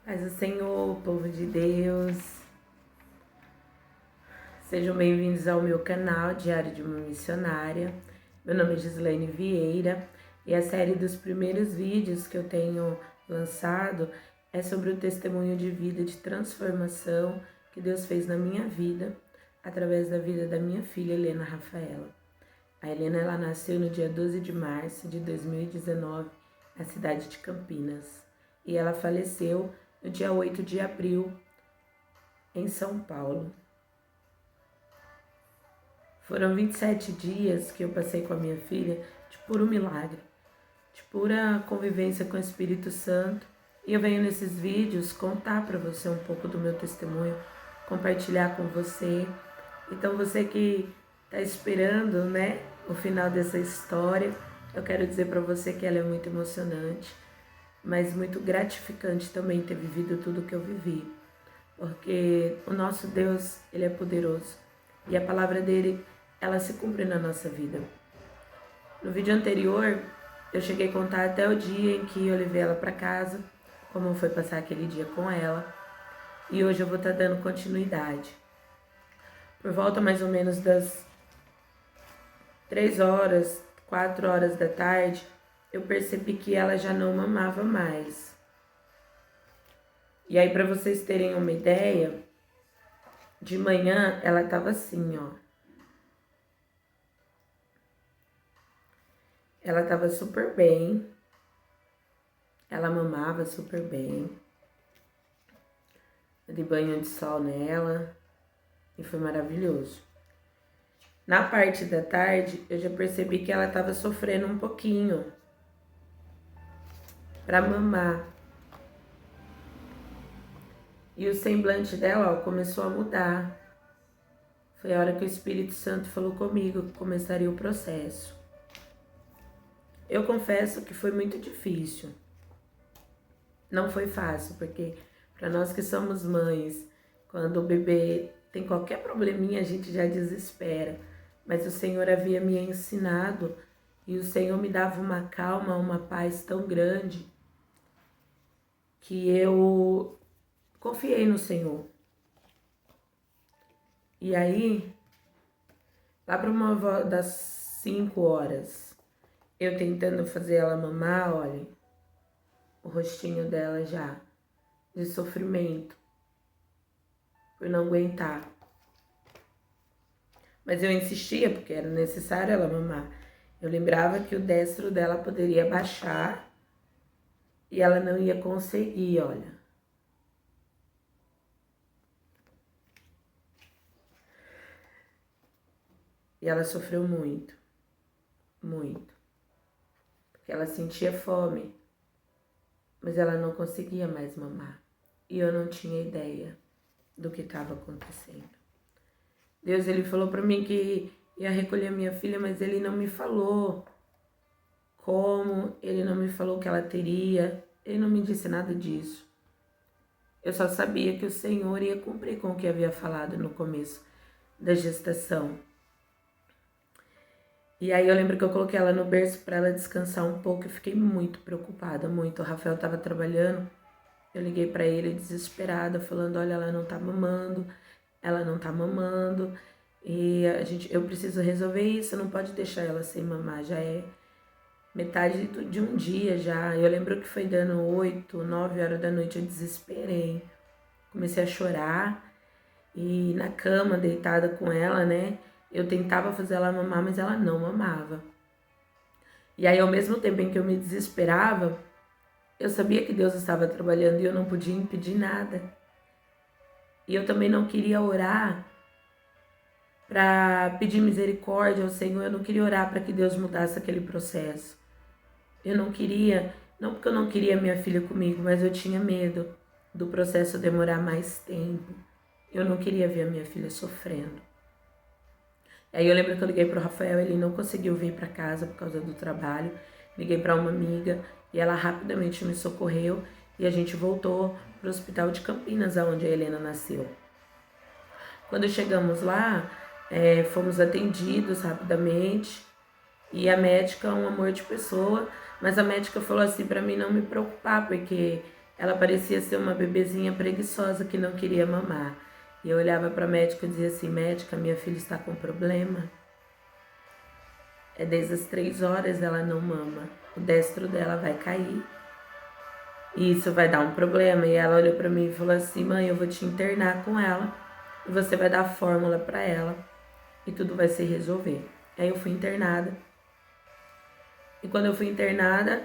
Paz do Senhor, povo de Deus. Sejam bem-vindos ao meu canal Diário de uma Missionária. Meu nome é Gislaine Vieira e a série dos primeiros vídeos que eu tenho lançado é sobre o testemunho de vida de transformação que Deus fez na minha vida, através da vida da minha filha Helena Rafaela. A Helena ela nasceu no dia 12 de março de 2019, na cidade de Campinas, e ela faleceu no dia 8 de abril, em São Paulo. Foram 27 dias que eu passei com a minha filha de puro milagre, de pura convivência com o Espírito Santo. E eu venho nesses vídeos contar para você um pouco do meu testemunho, compartilhar com você. Então você que está esperando, o final dessa história, eu quero dizer para você que ela é muito emocionante, mas muito gratificante também ter vivido tudo que eu vivi, porque o nosso Deus, Ele é poderoso e a palavra dele, ela se cumpre na nossa vida. No vídeo anterior, eu cheguei a contar até o dia em que eu levei ela para casa, como foi passar aquele dia com ela, e hoje eu vou estar dando continuidade. Por volta mais ou menos das 3 horas, 4 horas da tarde, eu percebi que ela já não mamava mais. E aí, para vocês terem uma ideia, de manhã ela estava assim, ó. Ela estava super bem, ela mamava super bem. Eu dei banho de sol nela e foi maravilhoso. Na parte da tarde, eu já percebi que ela estava sofrendo um pouquinho para mamar. E o semblante dela, ó, começou a mudar. Foi a hora que o Espírito Santo falou comigo que começaria o processo. Eu confesso que foi muito difícil. Não foi fácil, porque para nós que somos mães, quando o bebê tem qualquer probleminha, a gente já desespera. Mas o Senhor havia me ensinado e o Senhor me dava uma calma, uma paz tão grande que eu confiei no Senhor. E aí, lá para uma das 5 horas, eu tentando fazer ela mamar, olha, o rostinho dela já de sofrimento, por não aguentar. Mas eu insistia, porque era necessário ela mamar. Eu lembrava que o destro dela poderia baixar e ela não ia conseguir, olha. E ela sofreu muito, muito. Porque ela sentia fome, mas ela não conseguia mais mamar. E eu não tinha ideia do que estava acontecendo. Deus, ele falou para mim que ia recolher minha filha, mas ele não me falou como, ele não me falou o que ela teria, ele não me disse nada disso. Eu só sabia que o Senhor ia cumprir com o que havia falado no começo da gestação. E aí eu lembro que eu coloquei ela no berço para ela descansar um pouco e fiquei muito preocupada, muito. O Rafael estava trabalhando, eu liguei para ele desesperada, falando, olha, ela não tá mamando, e eu preciso resolver isso, não pode deixar ela sem mamar, já é metade de um dia já. Eu lembro que foi dando 8, 9 horas da noite, eu desesperei, comecei a chorar e na cama, deitada com ela, eu tentava fazer ela mamar, mas ela não mamava. E aí, ao mesmo tempo em que eu me desesperava, eu sabia que Deus estava trabalhando e eu não podia impedir nada. E eu também não queria orar para pedir misericórdia ao Senhor, eu não queria orar para que Deus mudasse aquele processo. Eu não queria, não porque eu não queria minha filha comigo, mas eu tinha medo do processo demorar mais tempo. Eu não queria ver a minha filha sofrendo. Aí eu lembro que eu liguei para o Rafael, ele não conseguiu vir para casa por causa do trabalho. Liguei para uma amiga e ela rapidamente me socorreu e a gente voltou para o hospital de Campinas, onde a Helena nasceu. Quando chegamos lá, fomos atendidos rapidamente e a médica, um amor de pessoa, mas a médica falou assim para mim não me preocupar, porque Ela parecia ser uma bebezinha preguiçosa que não queria mamar. E eu olhava para a médica e dizia assim: médica, minha filha está com problema. É desde as 3 horas ela não mama. O destro dela vai cair. E isso vai dar um problema. E ela olhou para mim e falou assim: mãe, eu vou te internar com ela. E você vai dar a fórmula para ela. E tudo vai se resolver. Aí eu fui internada. E quando eu fui internada,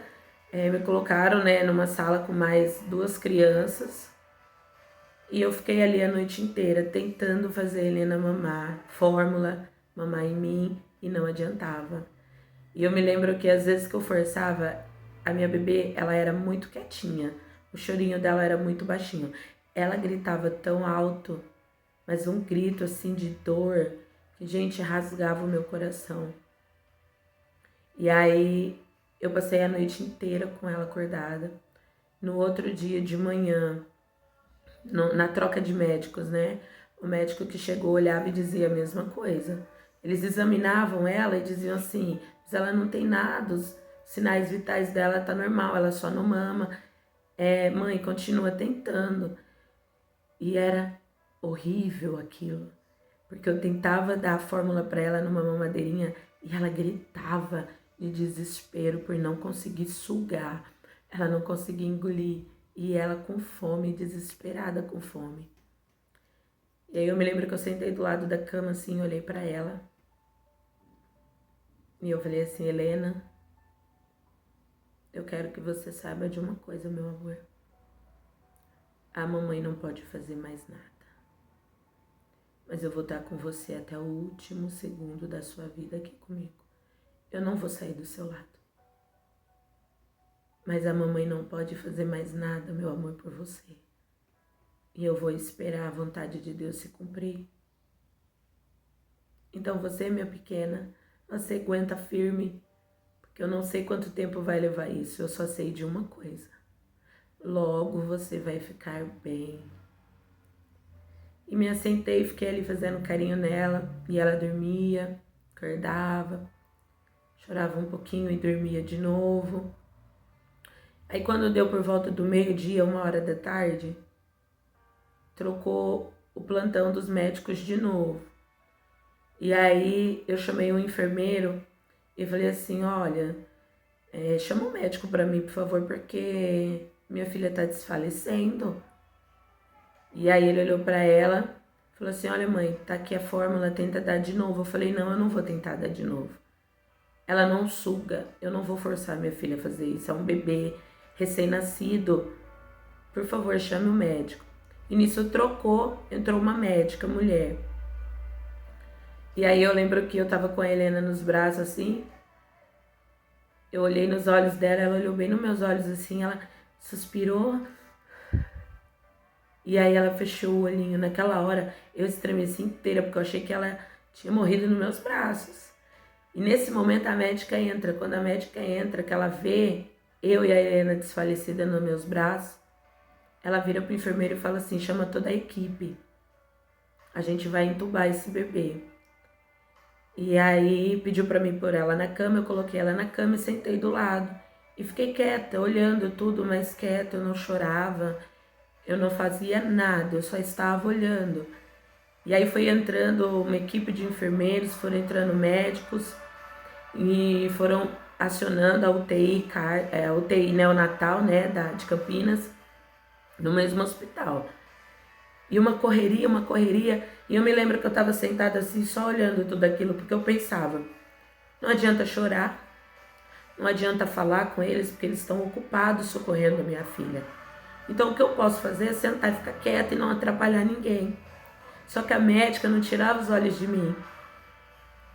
me colocaram, né, numa sala com mais 2 crianças. E eu fiquei ali a noite inteira tentando fazer a Helena mamar, fórmula, mamar em mim, e não adiantava. E eu me lembro que às vezes que eu forçava, a minha bebê, ela era muito quietinha. O chorinho dela era muito baixinho. Ela gritava tão alto, mas um grito assim de dor, que, gente, rasgava o meu coração. E aí eu passei a noite inteira com ela acordada. No outro dia de manhã, na troca de médicos, né? O médico que chegou olhava e dizia a mesma coisa. Eles examinavam ela e diziam assim: mas ela não tem nada, os sinais vitais dela tá normal, ela só não mama. Mãe, continua tentando. E era horrível aquilo, porque eu tentava dar a fórmula para ela numa mamadeirinha e ela gritava de desespero por não conseguir sugar, ela não conseguia engolir. E ela com fome, desesperada com fome. E aí eu me lembro que eu sentei do lado da cama assim, olhei para ela. E eu falei assim: Helena, eu quero que você saiba de uma coisa, meu amor. A mamãe não pode fazer mais nada. Mas eu vou estar com você até o último segundo da sua vida aqui comigo. Eu não vou sair do seu lado. Mas a mamãe não pode fazer mais nada, meu amor, por você. E eu vou esperar a vontade de Deus se cumprir. Então você, minha pequena, você aguenta firme, porque eu não sei quanto tempo vai levar isso. Eu só sei de uma coisa: logo você vai ficar bem. E me assentei, fiquei ali fazendo carinho nela, e ela dormia, acordava, chorava um pouquinho e dormia de novo. Aí quando deu por volta do meio-dia, 1h da tarde, trocou o plantão dos médicos de novo. E aí eu chamei um enfermeiro e falei assim: olha, chama um médico para mim, por favor, porque minha filha tá desfalecendo. E aí ele olhou para ela e falou assim: olha, mãe, tá aqui a fórmula, tenta dar de novo. Eu falei: não, eu não vou tentar dar de novo. Ela não suga, eu não vou forçar minha filha a fazer isso, é um bebê recém-nascido. Por favor, chame o médico. E nisso entrou uma médica, mulher. E aí eu lembro que eu tava com a Helena nos braços assim. Eu olhei nos olhos dela, ela olhou bem nos meus olhos assim, ela suspirou. E aí ela fechou o olhinho. Naquela hora eu estremeci inteira, porque eu achei que ela tinha morrido nos meus braços. E nesse momento a médica entra. Quando a médica entra, que ela vê eu e a Helena desfalecida nos meus braços, ela vira pro enfermeiro e fala assim: chama toda a equipe. A gente vai entubar esse bebê. E aí pediu para mim pôr ela na cama, eu coloquei ela na cama e sentei do lado. E fiquei quieta, olhando tudo, mas quieta, eu não chorava, eu não fazia nada, eu só estava olhando. E aí foi entrando uma equipe de enfermeiros, foram entrando médicos e foram acionando a UTI neonatal, né, de Campinas, no mesmo hospital. E uma correria. E eu me lembro que eu estava sentada assim, só olhando tudo aquilo, porque eu pensava: não adianta chorar, não adianta falar com eles, porque eles estão ocupados socorrendo a minha filha. Então o que eu posso fazer é sentar e ficar quieta e não atrapalhar ninguém. Só que a médica não tirava os olhos de mim.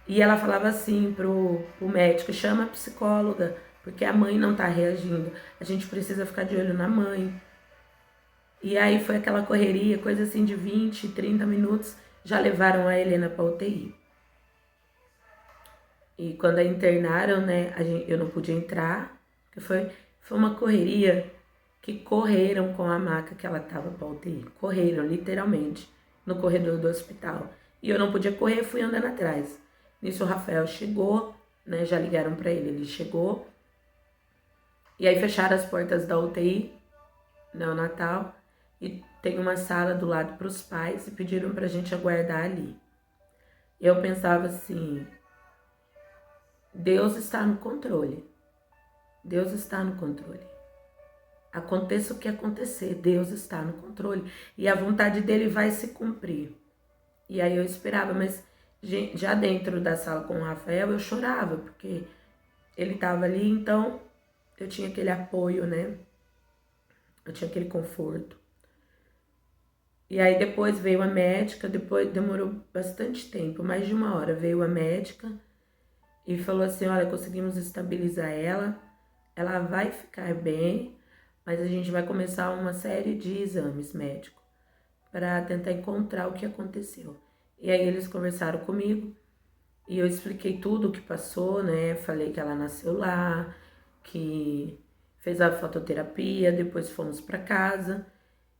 E ela falava assim pro médico: chama a psicóloga, porque a mãe não está reagindo. A gente precisa ficar de olho na mãe. E aí foi aquela correria, coisa assim de 20, 30 minutos, já levaram a Helena para UTI. E quando a internaram, né, eu não podia entrar, porque foi uma correria que correram com a maca que ela estava para UTI. Correram, literalmente, no corredor do hospital. E eu não podia correr, fui andando atrás. Nisso o Rafael chegou, né, já ligaram para ele chegou. E aí fecharam as portas da UTI, neonatal e tem uma sala do lado para os pais e pediram pra gente aguardar ali. Eu pensava assim, Deus está no controle. Deus está no controle. Aconteça o que acontecer, Deus está no controle. E a vontade dele vai se cumprir. E aí eu esperava, mas já dentro da sala com o Rafael eu chorava, porque ele estava ali, então eu tinha aquele apoio, né? Eu tinha aquele conforto. E aí depois veio a médica, depois demorou bastante tempo, mais de 1 hora, veio a médica e falou assim, olha, conseguimos estabilizar ela vai ficar bem, mas a gente vai começar uma série de exames médicos para tentar encontrar o que aconteceu. E aí eles conversaram comigo e eu expliquei tudo o que passou, né? Falei que ela nasceu lá, que fez a fototerapia, depois fomos para casa.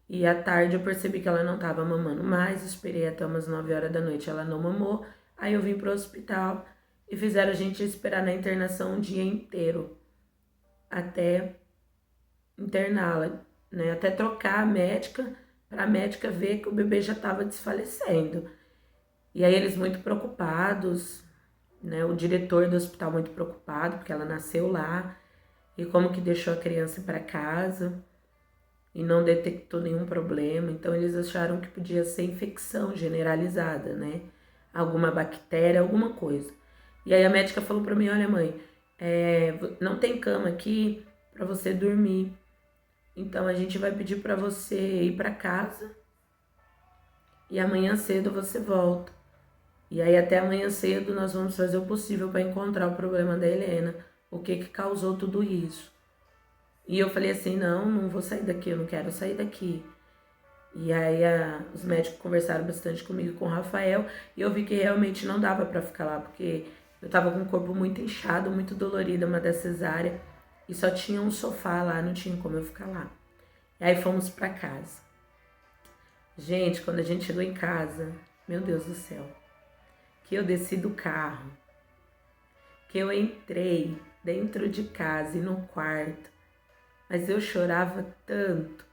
E à tarde eu percebi que ela não estava mamando mais, esperei até umas 9 horas da noite, ela não mamou. Aí eu vim pro hospital e fizeram a gente esperar na internação um dia inteiro até interná-la, né? Até trocar a médica, para a médica ver que o bebê já estava desfalecendo. E aí eles muito preocupados, né? O diretor do hospital muito preocupado, porque ela nasceu lá e como que deixou a criança para casa e não detectou nenhum problema. Então eles acharam que podia ser infecção generalizada, né? Alguma bactéria, alguma coisa. E aí a médica falou para mim, olha mãe, não tem cama aqui para você dormir. Então a gente vai pedir para você ir para casa e amanhã cedo você volta. E aí até amanhã cedo nós vamos fazer o possível para encontrar o problema da Helena, o que causou tudo isso. E eu falei assim, não vou sair daqui, eu não quero sair daqui. E aí os médicos conversaram bastante comigo, com o Rafael, e eu vi que realmente não dava para ficar lá, porque eu tava com o corpo muito inchado, muito dolorido, uma da cesárea, e só tinha um sofá lá, não tinha como eu ficar lá. E aí fomos para casa. Gente, quando a gente chegou em casa, meu Deus do céu, que eu desci do carro, que eu entrei dentro de casa e no quarto, mas eu chorava tanto,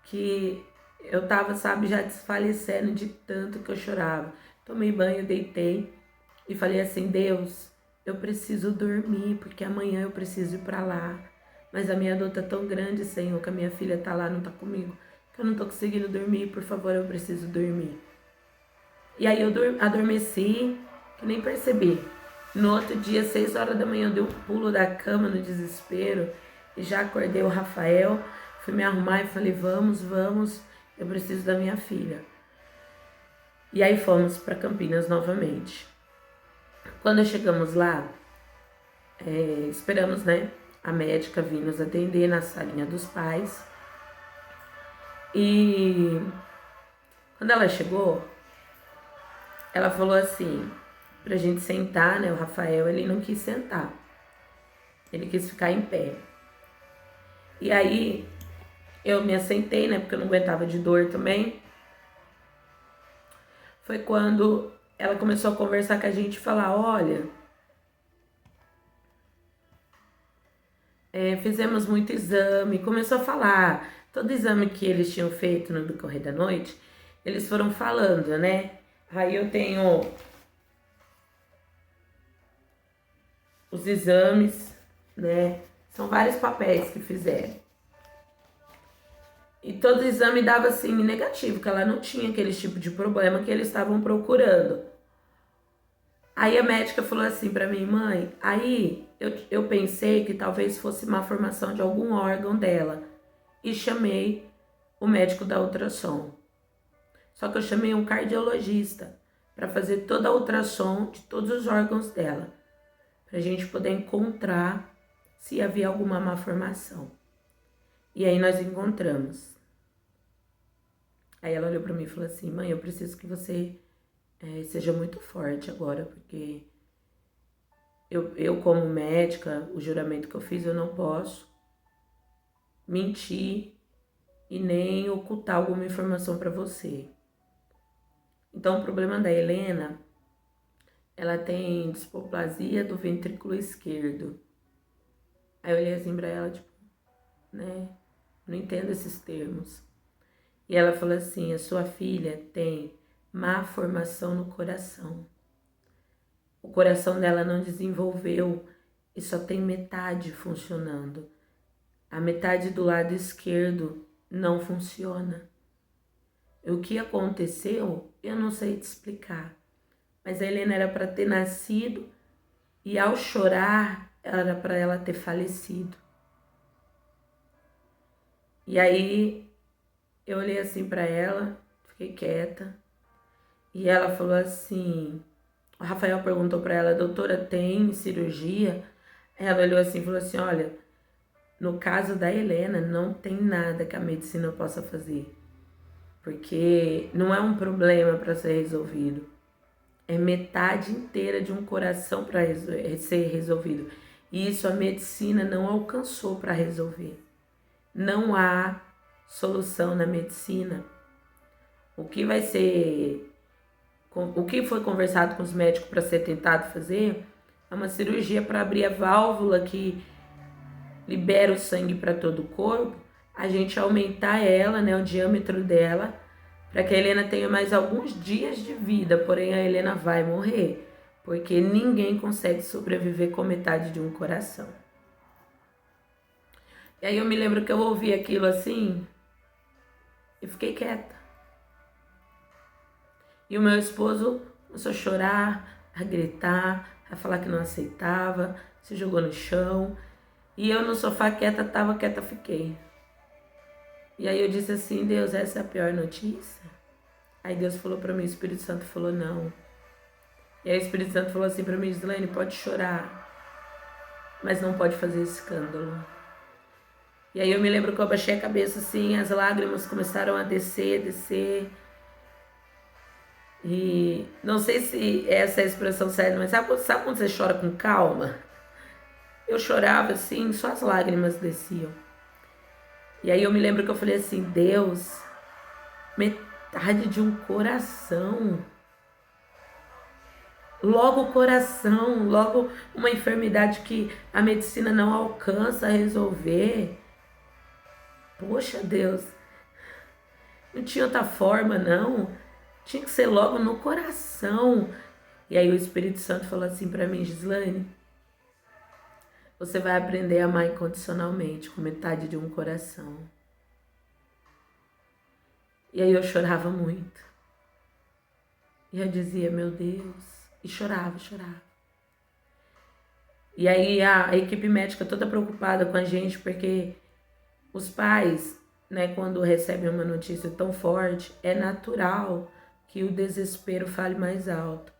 que eu tava, sabe, já desfalecendo de tanto que eu chorava. Tomei banho, deitei e falei assim, Deus, eu preciso dormir, porque amanhã eu preciso ir pra lá. Mas a minha dor tá tão grande, Senhor, que a minha filha tá lá, não tá comigo, que eu não tô conseguindo dormir, por favor, eu preciso dormir. E aí eu adormeci, que nem percebi. No outro dia, 6 horas da manhã, eu dei um pulo da cama no desespero e já acordei o Rafael, fui me arrumar e falei, vamos, eu preciso da minha filha. E aí fomos para Campinas novamente. Quando chegamos lá, esperamos, né, a médica vir nos atender na salinha dos pais. E quando ela chegou, ela falou assim, pra gente sentar, né, o Rafael, ele não quis sentar. Ele quis ficar em pé. E aí, eu me assentei, né, porque eu não aguentava de dor também. Foi quando ela começou a conversar com a gente e falar, olha, fizemos muito exame. Começou a falar, todo exame que eles tinham feito no decorrer da noite, eles foram falando, né. Aí eu tenho os exames, né, são vários papéis que fizeram. E todo exame dava assim negativo, que ela não tinha aquele tipo de problema que eles estavam procurando. Aí a médica falou assim pra mim, mãe, aí eu pensei que talvez fosse má formação de algum órgão dela. E chamei o médico da ultrassom. Só que eu chamei um cardiologista para fazer toda a ultrassom de todos os órgãos dela. Pra gente poder encontrar se havia alguma má formação. E aí nós encontramos. Aí ela olhou pra mim e falou assim, mãe, eu preciso que você seja muito forte agora, porque eu como médica, o juramento que eu fiz, eu não posso mentir e nem ocultar alguma informação pra você. Então o problema da Helena, ela tem displasia do ventrículo esquerdo. Aí eu olhei assim pra ela, tipo, né? Não entendo esses termos. E ela falou assim, a sua filha tem má formação no coração. O coração dela não desenvolveu e só tem metade funcionando. A metade do lado esquerdo não funciona. O que aconteceu, eu não sei te explicar. Mas a Helena era para ter nascido e ao chorar, era para ela ter falecido. E aí eu olhei assim para ela, fiquei quieta. E ela falou assim, o Rafael perguntou para ela, doutora, tem cirurgia? Ela olhou assim e falou assim, olha, no caso da Helena, não tem nada que a medicina possa fazer. Porque não é um problema para ser resolvido. É metade inteira de um coração para ser resolvido. E isso a medicina não alcançou para resolver. Não há solução na medicina. O que foi conversado com os médicos para ser tentado fazer é uma cirurgia para abrir a válvula que libera o sangue para todo o corpo, a gente aumentar ela, né, o diâmetro dela, para que a Helena tenha mais alguns dias de vida, porém a Helena vai morrer, porque ninguém consegue sobreviver com metade de um coração. E aí eu me lembro que eu ouvi aquilo assim e fiquei quieta. E o meu esposo começou a chorar, a gritar, a falar que não aceitava, se jogou no chão. E eu no sofá quieta, fiquei. E aí eu disse assim, Deus, essa é a pior notícia? Aí Deus falou para mim, o Espírito Santo falou não. E aí o Espírito Santo falou assim para mim, Gislaine, pode chorar, mas não pode fazer escândalo. E aí eu me lembro que eu abaixei a cabeça assim, as lágrimas começaram a descer. E não sei se essa é a expressão certa, mas sabe quando você chora com calma? Eu chorava assim, só as lágrimas desciam. E aí eu me lembro que eu falei assim, Deus, metade de um coração. Logo o coração, logo uma enfermidade que a medicina não alcança a resolver. Poxa, Deus, não tinha outra forma, não. Tinha que ser logo no coração. E aí o Espírito Santo falou assim para mim, Gislaine, você vai aprender a amar incondicionalmente, com metade de um coração. E aí eu chorava muito. E eu dizia, meu Deus, e chorava. E aí a equipe médica toda preocupada com a gente, porque os pais, né, quando recebem uma notícia tão forte, é natural que o desespero fale mais alto.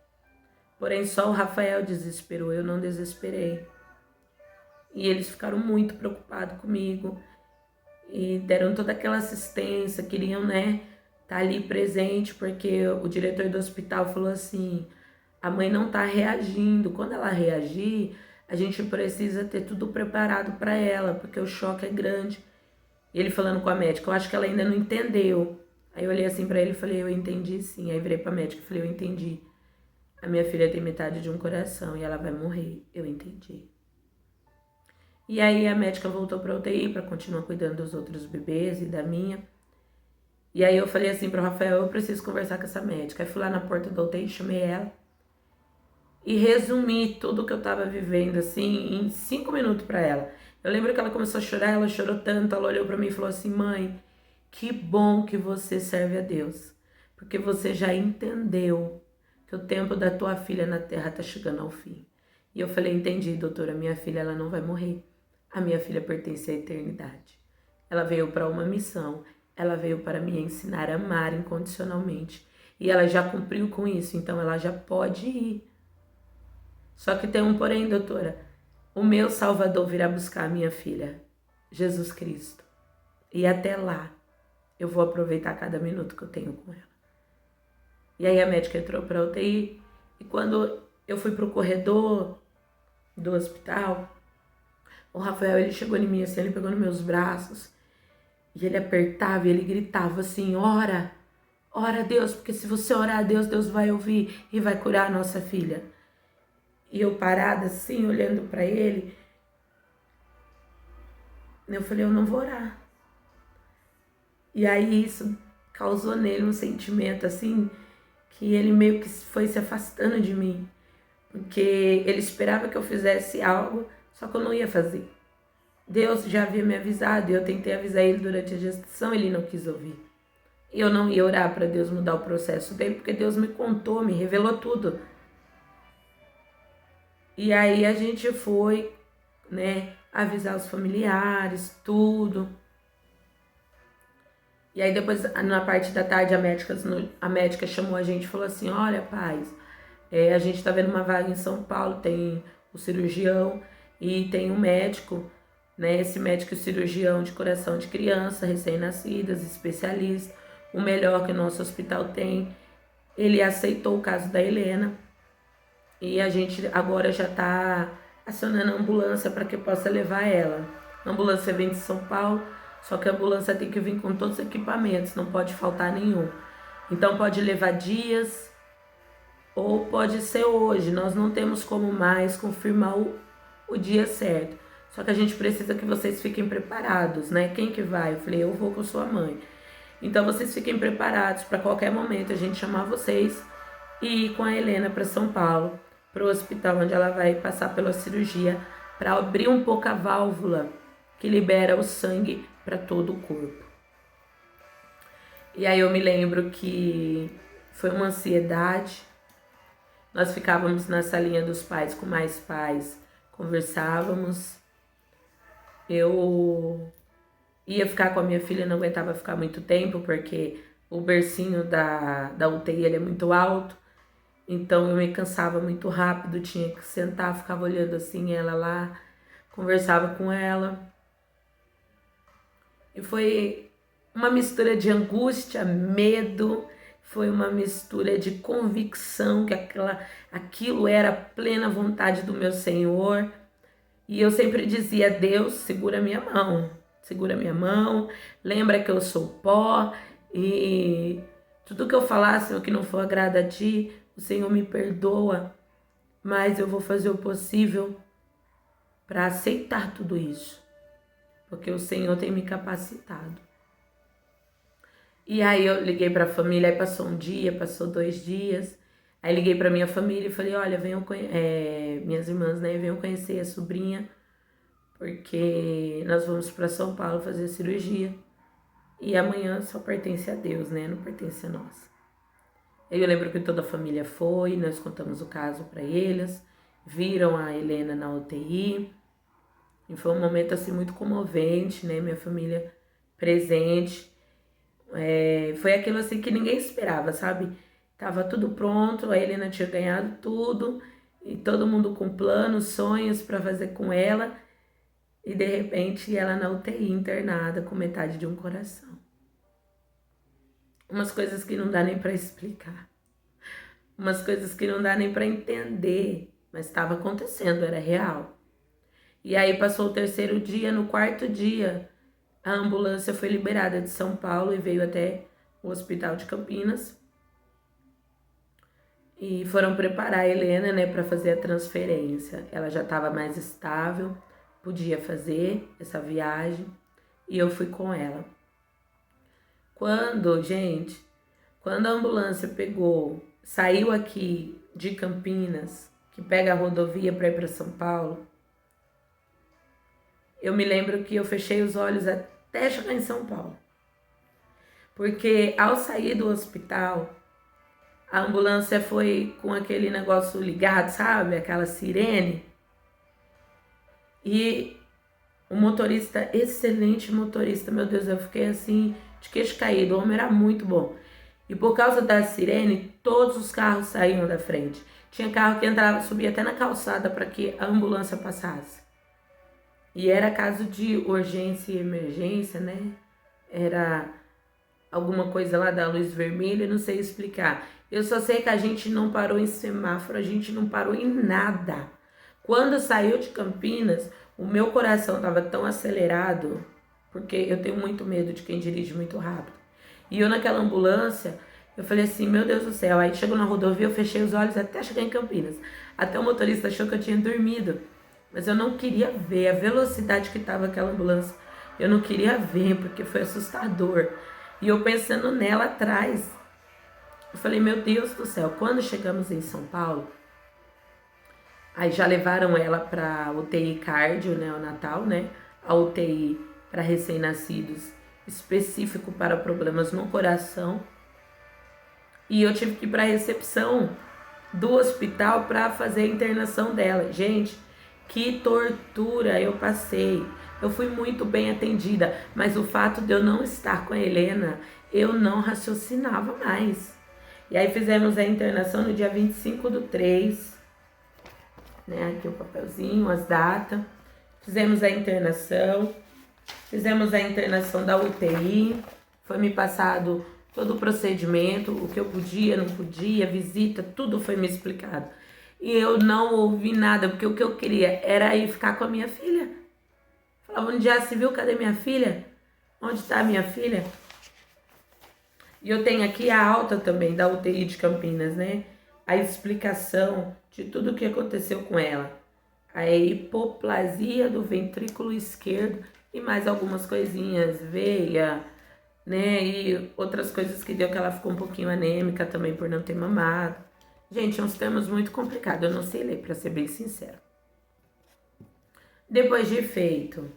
Porém, só o Rafael desesperou, eu não desesperei. E eles ficaram muito preocupados comigo e deram toda aquela assistência, queriam, né, tá ali presente, porque o diretor do hospital falou assim, a mãe não tá reagindo, quando ela reagir, a gente precisa ter tudo preparado para ela, porque o choque é grande. E ele falando com a médica, eu acho que ela ainda não entendeu. Aí eu olhei assim para ele e falei, eu entendi sim. Aí virei pra médica e falei, eu entendi. A minha filha tem metade de um coração e ela vai morrer, eu entendi. E aí a médica voltou pra UTI para continuar cuidando dos outros bebês e da minha. E aí eu falei assim pro Rafael, eu preciso conversar com essa médica. Aí fui lá na porta da UTI, chamei ela e resumi tudo que eu tava vivendo assim em 5 minutos para ela. Eu lembro que ela começou a chorar, ela chorou tanto, ela olhou para mim e falou assim, mãe, que bom que você serve a Deus, porque você já entendeu que o tempo da tua filha na terra tá chegando ao fim. E eu falei, entendi, doutora, minha filha ela não vai morrer. A minha filha pertence à eternidade. Ela veio para uma missão. Ela veio para me ensinar a amar incondicionalmente. E ela já cumpriu com isso, então ela já pode ir. Só que tem um porém, doutora. O meu Salvador virá buscar a minha filha, Jesus Cristo. E até lá, eu vou aproveitar cada minuto que eu tenho com ela. E aí a médica entrou para a UTI. E quando eu fui pro corredor do hospital, o Rafael, ele chegou em mim assim, ele pegou nos meus braços e ele apertava e ele gritava assim, ora a Deus, porque se você orar a Deus, Deus vai ouvir e vai curar a nossa filha. E eu parada assim, olhando para ele, Eu falei, eu não vou orar. E aí isso causou nele um sentimento assim, que ele meio que foi se afastando de mim. Porque ele esperava que eu fizesse algo, só que eu não ia fazer. Deus já havia me avisado, e eu tentei avisar ele durante a gestação, ele não quis ouvir. E eu não ia orar para Deus mudar o processo dele, porque Deus me contou, me revelou tudo. E aí a gente foi, né, avisar os familiares, tudo. E aí depois, na parte da tarde, a médica chamou a gente e falou assim, olha, paz, a gente tá vendo uma vaga em São Paulo, tem o cirurgião e tem um médico, né? Esse médico cirurgião de coração de criança, recém-nascidas, especialista, o melhor que o nosso hospital tem. Ele aceitou o caso da Helena e a gente agora já tá acionando a ambulância para que possa levar ela. A ambulância vem de São Paulo, só que a ambulância tem que vir com todos os equipamentos, não pode faltar nenhum. Então pode levar dias ou pode ser hoje. Nós não temos como mais confirmar o dia certo. Só que a gente precisa que vocês fiquem preparados, né? Quem que vai? Eu falei, eu vou com sua mãe. Então vocês fiquem preparados para qualquer momento a gente chamar vocês e ir com a Helena para São Paulo, para o hospital onde ela vai passar pela cirurgia, para abrir um pouco a válvula que libera o sangue para todo o corpo. E aí eu me lembro que foi uma ansiedade. Nós ficávamos na salinha dos pais com mais pais, conversávamos. Eu ia ficar com a minha filha, não aguentava ficar muito tempo, porque o bercinho da UTI ele é muito alto. Então eu me cansava muito rápido, tinha que sentar, ficava olhando assim ela lá, conversava com ela. E foi uma mistura de angústia, medo, foi uma mistura de convicção que aquilo era a plena vontade do meu Senhor. E eu sempre dizia, Deus, segura minha mão, lembra que eu sou pó e tudo que eu falar, Senhor, que não for agrada a Ti, o Senhor me perdoa, mas eu vou fazer o possível para aceitar tudo isso, porque o Senhor tem me capacitado. E aí eu liguei para a família, aí passou um dia, passou 2 dias, aí liguei para minha família e falei, olha, minhas irmãs, né, venham conhecer a sobrinha, porque nós vamos para São Paulo fazer a cirurgia, e amanhã só pertence a Deus, né, não pertence a nós. Eu lembro que toda a família foi, nós contamos o caso para eles, viram a Helena na UTI, e foi um momento assim muito comovente, né, minha família presente. Foi aquilo assim que ninguém esperava, sabe? Tava tudo pronto, a Helena tinha ganhado tudo, e todo mundo com planos, sonhos para fazer com ela, e de repente ela na UTI internada com metade de um coração. Umas coisas que não dá nem para explicar, umas coisas que não dá nem para entender, mas estava acontecendo, era real. E aí passou o 3º dia, no 4º dia, a ambulância foi liberada de São Paulo e veio até o hospital de Campinas. E foram preparar a Helena, né, para fazer a transferência. Ela já estava mais estável, podia fazer essa viagem e eu fui com ela. Quando a ambulância saiu aqui de Campinas, que pega a rodovia para ir para São Paulo, eu me lembro que eu fechei os olhos até chegar em São Paulo. Porque ao sair do hospital, a ambulância foi com aquele negócio ligado, sabe? Aquela sirene. E o motorista, excelente motorista, meu Deus, eu fiquei assim, de queixo caído, o homem era muito bom. E por causa da sirene, todos os carros saíam da frente. Tinha carro que entrava, subia até na calçada para que a ambulância passasse. E era caso de urgência e emergência, né? Era alguma coisa lá da luz vermelha, não sei explicar. Eu só sei que a gente não parou em semáforo, a gente não parou em nada. Quando saiu de Campinas, o meu coração estava tão acelerado, porque eu tenho muito medo de quem dirige muito rápido. E eu naquela ambulância, eu falei assim, meu Deus do céu. Aí chegou na rodovia, eu fechei os olhos até chegar em Campinas. Até o motorista achou que eu tinha dormido. Mas eu não queria ver a velocidade que estava aquela ambulância. Eu não queria ver, porque foi assustador. E eu pensando nela atrás. Eu falei, meu Deus do céu, quando chegamos em São Paulo, aí já levaram ela para UTI cardio, né, o Natal, né? A UTI para recém-nascidos, específico para problemas no coração. E eu tive que ir para a recepção do hospital para fazer a internação dela. Gente, que tortura eu passei. Eu fui muito bem atendida, mas o fato de eu não estar com a Helena, eu não raciocinava mais. E aí fizemos a internação no dia 25/3, né? Aqui o papelzinho, as datas. Fizemos a internação da UTI. Foi me passado todo o procedimento, o que eu podia, não podia, visita, tudo foi me explicado. E eu não ouvi nada, porque o que eu queria era ir ficar com a minha filha. Falava, onde já se viu, cadê minha filha? Onde está a minha filha? E eu tenho aqui a alta também da UTI de Campinas, né? A explicação de tudo o que aconteceu com ela. A hipoplasia do ventrículo esquerdo e mais algumas coisinhas, veia, né? E outras coisas que deu que ela ficou um pouquinho anêmica também por não ter mamado. Gente, é uns termos muito complicados, eu não sei ler, para ser bem sincero. Depois de feito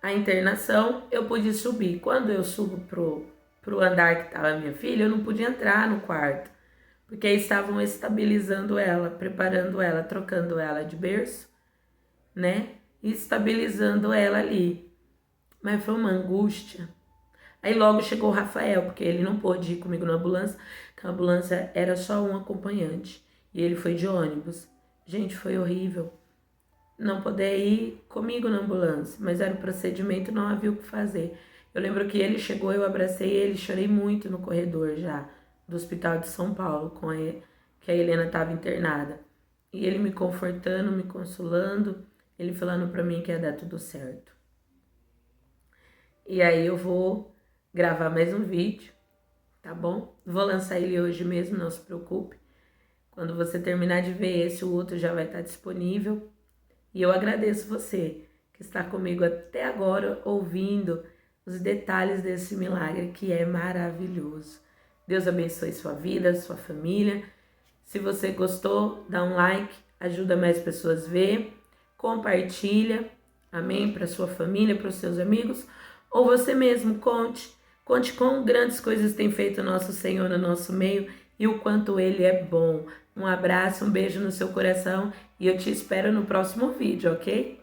a internação, eu pude subir. Quando eu subo pro andar que estava minha filha, eu não podia entrar no quarto, porque aí estavam estabilizando ela, preparando ela, trocando ela de berço, né? E estabilizando ela ali. Mas foi uma angústia. Aí logo chegou o Rafael, porque ele não pôde ir comigo na ambulância, porque a ambulância era só um acompanhante. E ele foi de ônibus. Gente, foi horrível não poder ir comigo na ambulância, mas era o procedimento, não havia o que fazer. Eu lembro que ele chegou, eu abracei ele, chorei muito no corredor já do Hospital de São Paulo, que a Helena estava internada. E ele me confortando, me consolando, ele falando para mim que ia dar tudo certo. E aí eu vou gravar mais um vídeo, tá bom? Vou lançar ele hoje mesmo, não se preocupe. Quando você terminar de ver esse, o outro já vai estar disponível. E eu agradeço você que está comigo até agora, ouvindo os detalhes desse milagre que é maravilhoso. Deus abençoe sua vida, sua família. Se você gostou, dá um like, ajuda mais pessoas a ver, compartilha, amém, para sua família, para os seus amigos, ou você mesmo conte quão grandes coisas tem feito o nosso Senhor no nosso meio e o quanto Ele é bom. Um abraço, um beijo no seu coração e eu te espero no próximo vídeo, ok?